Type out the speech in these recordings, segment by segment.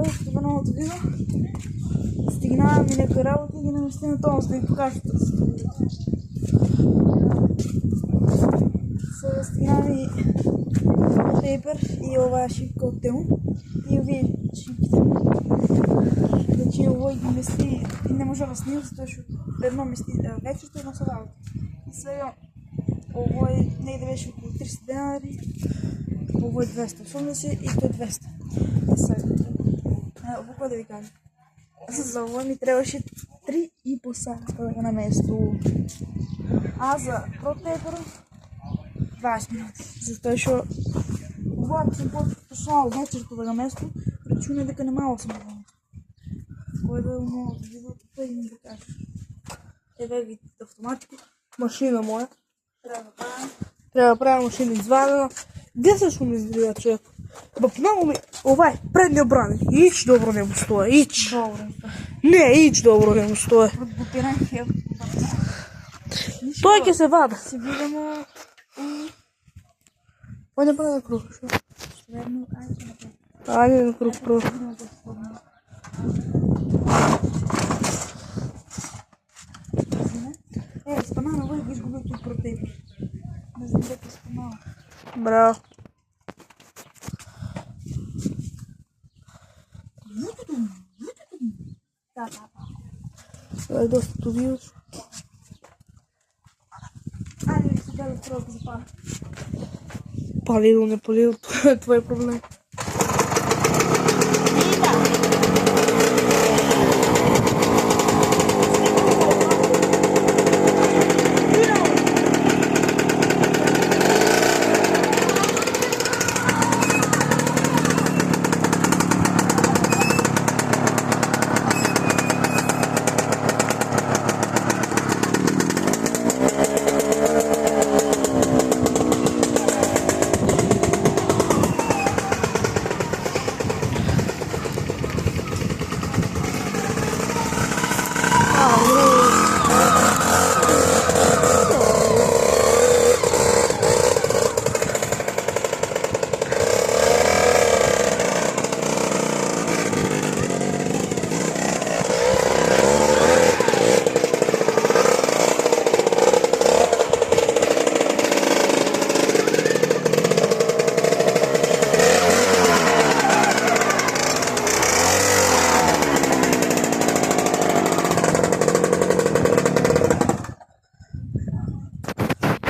в новото видео. Стигнаваме някакви работи и наистина това ще ви покажа сега стигнаваме и тейпер и ова шипка от тему и овие шипките. Значи овой ги мести и не може да снима, защото едно мести вечерта, едно са работа. И сега овой негде беше около 300 денари, овой 280 и той 200. И сега, какво да ви кажа? За овой ми трябваше 3,5 сата на место. А за протейпера 20 минути. Затоа што когато съм почнал вечерта да место, причуня дека немало съм на место. Кой да мога да видя, той ми да каже. Еве видите автоматико, машина моя. Трябва да правя машина извадена. Где се шум изгледа човек? Много ми, овай, предния брани, ич добро не му стоя, ич. Добро. Не, ич добро не му стоя. Той ќе се вада. Се видимо. Ой, не прави круг, шо? Айде на круг, про. Спанана, вой, виж го тут про тебе. Не знам дека спанала. Браво. Да. Сега е доста тубио. Айде, сега да пробвам да запаля. Палил, не палил, това е твой проблем.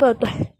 Todo.